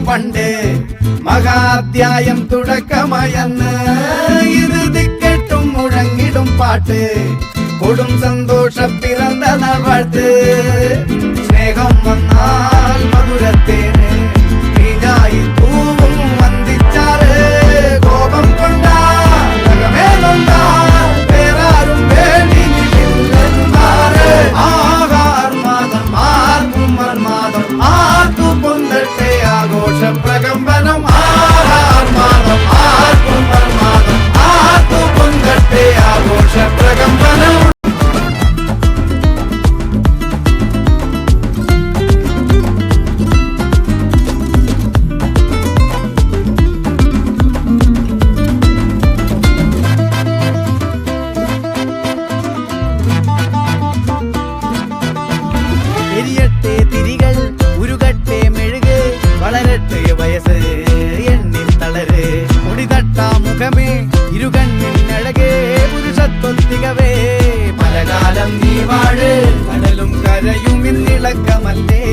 പണ്ട് മഹാധ്യായം തുടക്കമയന്ന് ഇരുതിക്കെട്ടും മുഴങ്ങിടും പാട്ട് കൊടും സന്തോഷ പിറന്ന നാൾ വാഴ്ത്ത് സ്നേഹം വന്നാൽ മധുരത്തേന് തീഞ്ഞായി പൂവും വന്ദിച്ചാറ് കോപം കൊണ്ടാൽ വേറാരും വേണ്ടി ആഹാർമാദം ആർക്കും മർമാദം ആർക്കു പൊന്തട്ടെ ആഘോഷ പ്രകമ്പനം ആഹാർമാദം ആർക്കും മർമാദം ആർക്കു പൊന്തട്ടെ ആഘോഷ പ്രകമ്പനം എരിയട്ടെ തിരികൾ ഉരുകട്ടെ മെഴുക് വളരട്ടെ വയസ്സ് എണ്ണിൽ തളര് മുടിതട്ടാ മുഖമേ ഇരുകണ്ണിൻ അഴകേ പുരുഷത്വത്തികവേ പലകാലം നീ വാഴ് കടലും കരയും ഇന്നിളക്കമല്ലേ